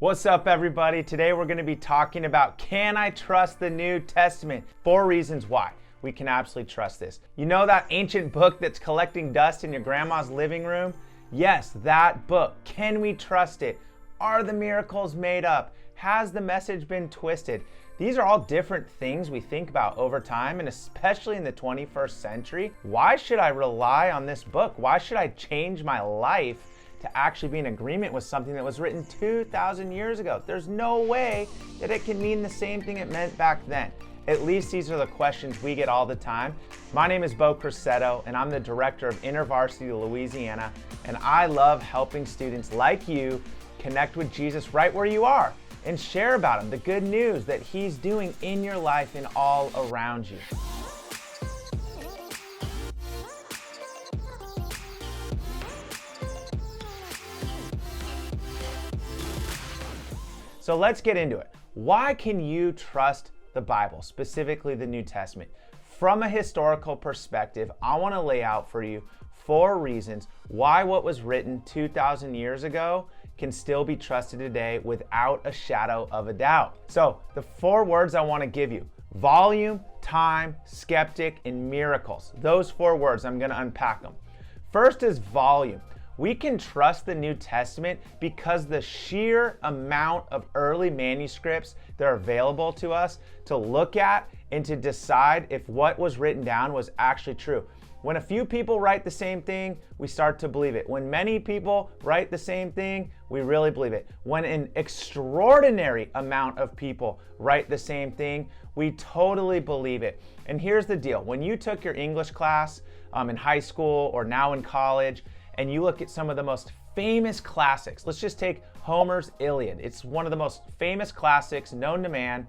What's up, everybody? Today we're going to be talking about, can I trust the New Testament? 4 reasons why we can absolutely trust this. You know that ancient book that's collecting dust in your grandma's living room? Yes, that book. Can we trust it? Are the miracles made up? Has the message been twisted? These are all different things we think about over time, and especially in the 21st century. Why should I rely on this book? Why should I change my life to actually be in agreement with something that was written 2,000 years ago? There's no way that it can mean the same thing it meant back then. At least these are the questions we get all the time. My name is Beau Crosetto, and I'm the director of InterVarsity Louisiana, and I love helping students like you connect with Jesus right where you are and share about him, the good news that he's doing in your life and all around you. So let's get into it. Why can you trust the Bible, specifically the New Testament? From a historical perspective, I want to lay out for you 4 reasons why what was written 2,000 years ago can still be trusted today without a shadow of a doubt. So the 4 words I want to give you: volume, time, skeptic, and miracles. Those 4 words, I'm going to unpack them. First is volume. We can trust the New Testament because the sheer amount of early manuscripts that are available to us to look at and to decide if what was written down was actually true. When a few people write the same thing, we start to believe it. When many people write the same thing, we really believe it. When an extraordinary amount of people write the same thing, we totally believe it. And here's the deal. When you took your English class in high school or now in college, and you look at some of the most famous classics, let's just take Homer's Iliad. It's one of the most famous classics known to man.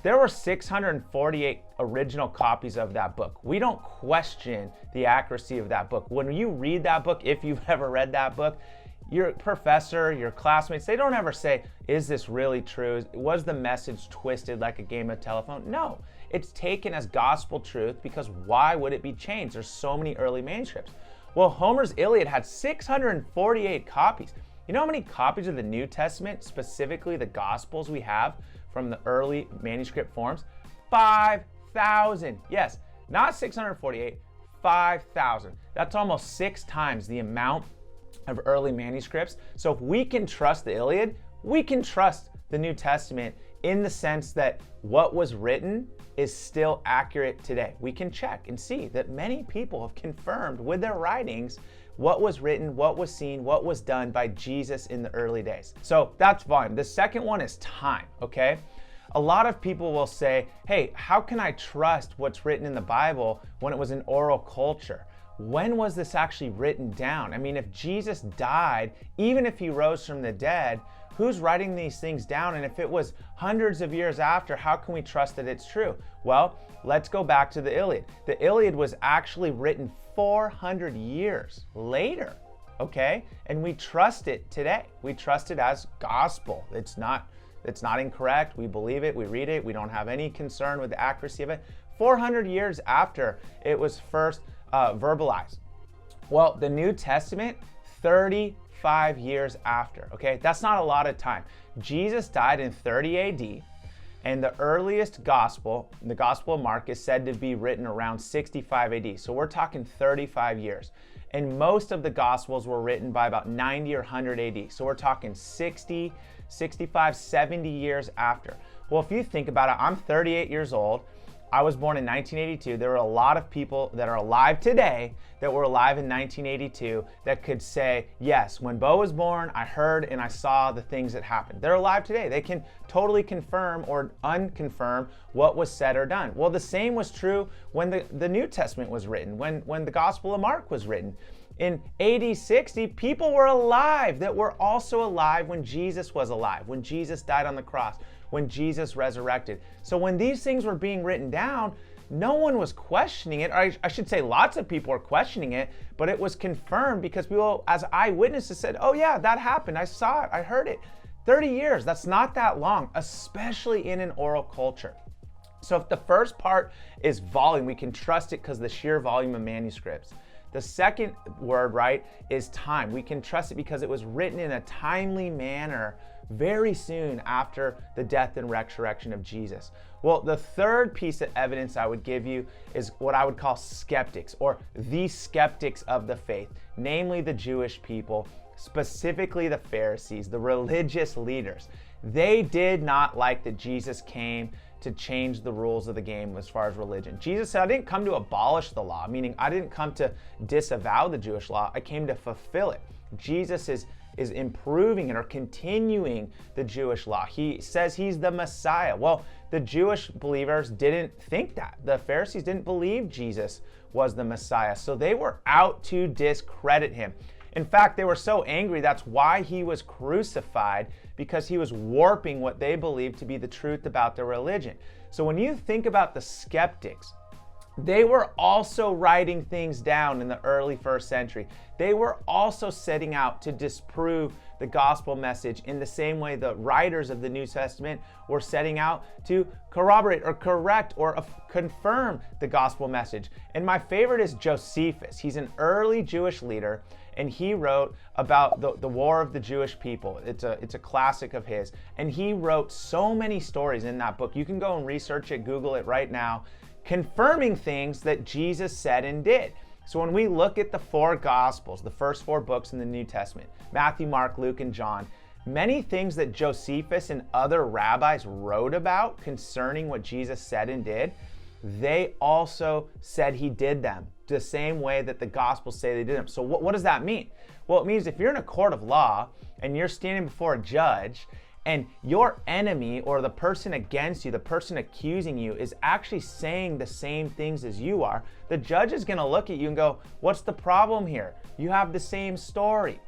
There were 648 original copies of that book. We don't question the accuracy of that book. When you read that book, if you've ever read that book, your professor, your classmates, they don't ever say, is this really true? Was the message twisted like a game of telephone? No, it's taken as gospel truth, because why would it be changed? There's so many early manuscripts. Well, Homer's Iliad had 648 copies. You know how many copies of the New Testament, specifically the Gospels, we have from the early manuscript forms? 5,000. Yes, not 648, 5,000. That's almost 6 times the amount of early manuscripts. So if we can trust the Iliad, we can trust the New Testament in the sense that what was written is still accurate today. We can check and see that many people have confirmed with their writings what was written, what was seen, what was done by Jesus in the early days. So that's volume. The second one is time, okay? A lot of people will say, hey, how can I trust what's written in the Bible when it was an oral culture? When was this actually written down? I mean, if Jesus died, even if he rose from the dead, who's writing these things down? And if it was hundreds of years after, how can we trust that it's true? Well, let's go back to the Iliad. The Iliad was actually written 400 years later, okay? And we trust it today. We trust it as gospel. It's not incorrect. We believe it, we read it, we don't have any concern with the accuracy of it. 400 years after it was first verbalized. Well, the New Testament, 35 years after, okay? That's not a lot of time. Jesus died in 30 AD, and the earliest gospel, the Gospel of Mark, is said to be written around 65 AD. So we're talking 35 years. And most of the Gospels were written by about 90 or 100 AD. So we're talking 60, 65, 70 years after. Well, if you think about it, I'm 38 years old. I was born in 1982. There are a lot of people that are alive today that were alive in 1982 that could say, yes, when Beau was born, I heard and I saw the things that happened. They're alive today. They can totally confirm or unconfirm what was said or done. Well, the same was true when the New Testament was written, when the Gospel of Mark was written. In AD 60, people were alive that were also alive when Jesus was alive, when Jesus died on the cross, when Jesus resurrected. So when these things were being written down, no one was questioning it. Or I should say lots of people were questioning it, but it was confirmed because people as eyewitnesses said, oh yeah, that happened. I saw it, I heard it. 30 years, that's not that long, especially in an oral culture. So if the first part is volume, we can trust it because the sheer volume of manuscripts. The second word, right, is time. We can trust it because it was written in a timely manner very soon after the death and resurrection of Jesus. Well, the third piece of evidence I would give you is what I would call skeptics, or the skeptics of the faith, namely the Jewish people, specifically the Pharisees, the religious leaders. They did not like that Jesus came to change the rules of the game as far as religion. Jesus said, I didn't come to abolish the law, meaning I didn't come to disavow the Jewish law. I came to fulfill it. Jesus is improving it or continuing the Jewish law. He says he's the Messiah. Well, the Jewish believers didn't think that. The Pharisees didn't believe Jesus was the Messiah, so they were out to discredit him. In fact, they were so angry, that's why he was crucified, because he was warping what they believed to be the truth about their religion. So when you think about the skeptics, they were also writing things down in the early first century. They were also setting out to disprove the gospel message in the same way the writers of the New Testament were setting out to corroborate or correct or confirm the gospel message. And my favorite is Josephus. He's an early Jewish leader, and he wrote about the war of the Jewish people. It's a classic of his. And he wrote so many stories in that book. You can go and research it, Google it right now, confirming things that Jesus said and did. So when we look at the four Gospels, the first four books in the New Testament, Matthew, Mark, Luke, and John, many things that Josephus and other rabbis wrote about concerning what Jesus said and did, they also said he did them the same way that the Gospels say they did them. So what does that mean? Well, it means if you're in a court of law and you're standing before a judge and your enemy or the person against you, the person accusing you, is actually saying the same things as you are, the judge is going to look at you and go, what's the problem here? You have the same story.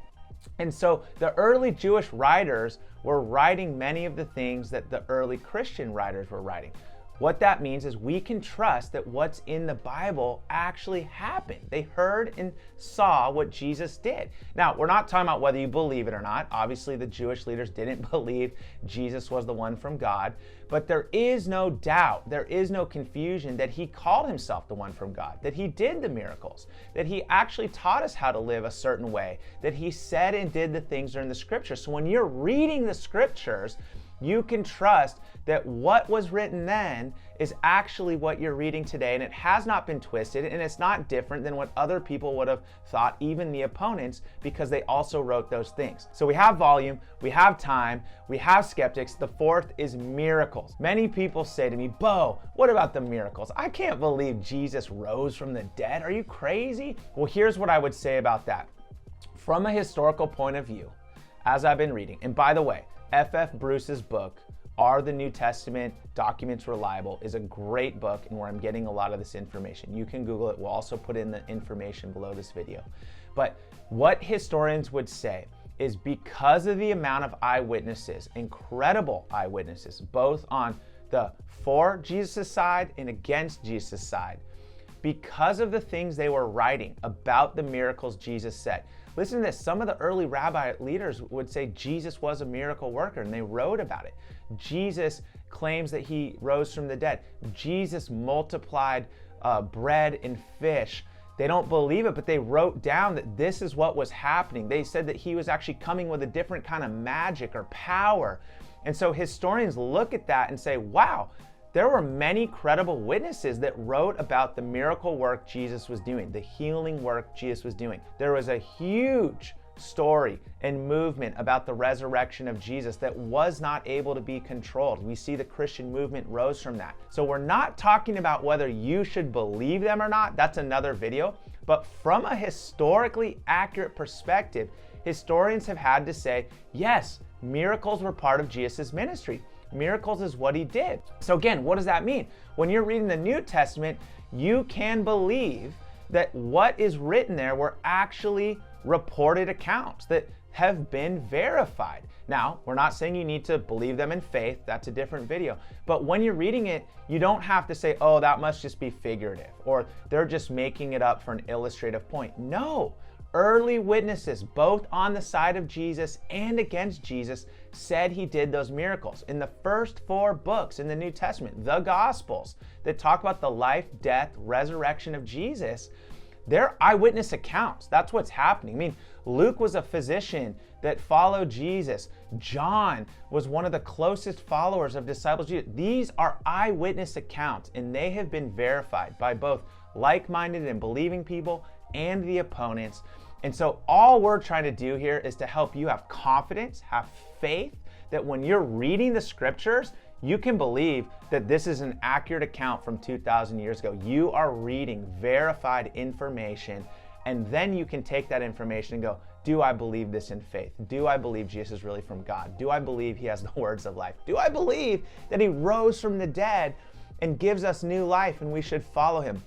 And so the early Jewish writers were writing many of the things that the early Christian writers were writing. What that means is we can trust that what's in the Bible actually happened. They heard and saw what Jesus did. Now, we're not talking about whether you believe it or not. Obviously, the Jewish leaders didn't believe Jesus was the one from God, but there is no doubt, there is no confusion that he called himself the one from God, that he did the miracles, that he actually taught us how to live a certain way, that he said and did the things that are in the scriptures. So when you're reading the scriptures, you can trust that what was written then is actually what you're reading today, and it has not been twisted, and it's not different than what other people would have thought, even the opponents, because they also wrote those things. So we have volume, we have time, we have skeptics. The fourth is miracles. Many people say to me, Beau, what about the miracles? I can't believe Jesus rose from the dead. Are you crazy? Well, here's what I would say about that. From a historical point of view, as I've been reading, and by the way, F.F. Bruce's book, Are the New Testament Documents Reliable, is a great book and where I'm getting a lot of this information. You can Google it. We'll also put in the information below this video. But what historians would say is because of the amount of eyewitnesses, incredible eyewitnesses, both on the for Jesus' side and against Jesus' side, because of the things they were writing about the miracles Jesus said. Listen to this. Some of the early rabbi leaders would say Jesus was a miracle worker, and they wrote about it. Jesus claims that he rose from the dead. Jesus multiplied bread and fish. They don't believe it, but they wrote down that this is what was happening. They said that he was actually coming with a different kind of magic or power. And so historians look at that and say, wow, there were many credible witnesses that wrote about the miracle work Jesus was doing, the healing work Jesus was doing. There was a huge story and movement about the resurrection of Jesus that was not able to be controlled. We see the Christian movement rose from that. So we're not talking about whether you should believe them or not. That's another video. But from a historically accurate perspective, historians have had to say, yes, miracles were part of Jesus' ministry. Miracles is what he did. So again, what does that mean? When you're reading the New Testament, you can believe that what is written there were actually reported accounts that have been verified. Now, we're not saying you need to believe them in faith. That's a different video. But when you're reading it, you don't have to say, oh, that must just be figurative, or they're just making it up for an illustrative point. No. Early witnesses, both on the side of Jesus and against Jesus, said he did those miracles. In the first four books in the New Testament, the Gospels, that talk about the life, death, resurrection of Jesus, they're eyewitness accounts. That's what's happening. I mean, Luke was a physician that followed Jesus. John was one of the closest followers of disciples. These are eyewitness accounts, and they have been verified by both like-minded and believing people and the opponents. And so all we're trying to do here is to help you have confidence, have faith, that when you're reading the scriptures, you can believe that this is an accurate account from 2,000 years ago. You are reading verified information, and then you can take that information and go, do I believe this in faith? Do I believe Jesus is really from God? Do I believe he has the words of life? Do I believe that he rose from the dead and gives us new life and we should follow him?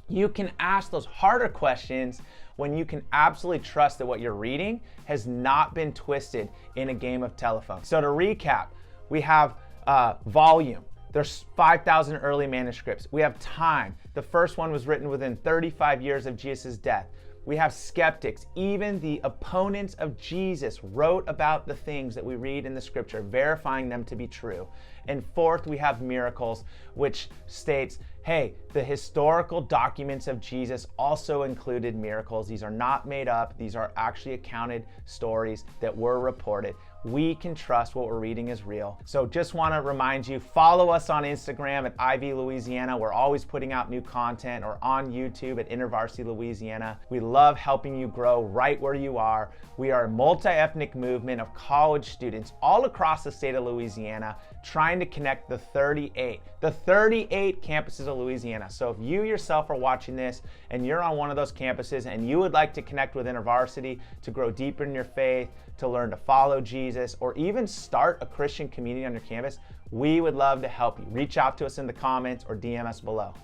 You can ask those harder questions when you can absolutely trust that what you're reading has not been twisted in a game of telephone. So to recap, we have volume. There's 5,000 early manuscripts. We have time. The first one was written within 35 years of Jesus' death. We have skeptics. Even the opponents of Jesus wrote about the things that we read in the scripture, verifying them to be true. And fourth, we have miracles, which states, hey, the historical documents of Jesus also included miracles. These are not made up. These are actually accounted stories that were reported. We can trust what we're reading is real. So just want to remind you, follow us on Instagram at IV Louisiana. We're always putting out new content, or on YouTube at InterVarsity Louisiana. We love helping you grow right where you are. We are a multi-ethnic movement of college students all across the state of Louisiana trying to connect the 38 campuses of Louisiana. So if you yourself are watching this and you're on one of those campuses and you would like to connect with InterVarsity to grow deeper in your faith, to learn to follow Jesus, or even start a Christian community on your campus, we would love to help you. Reach out to us in the comments or DM us below.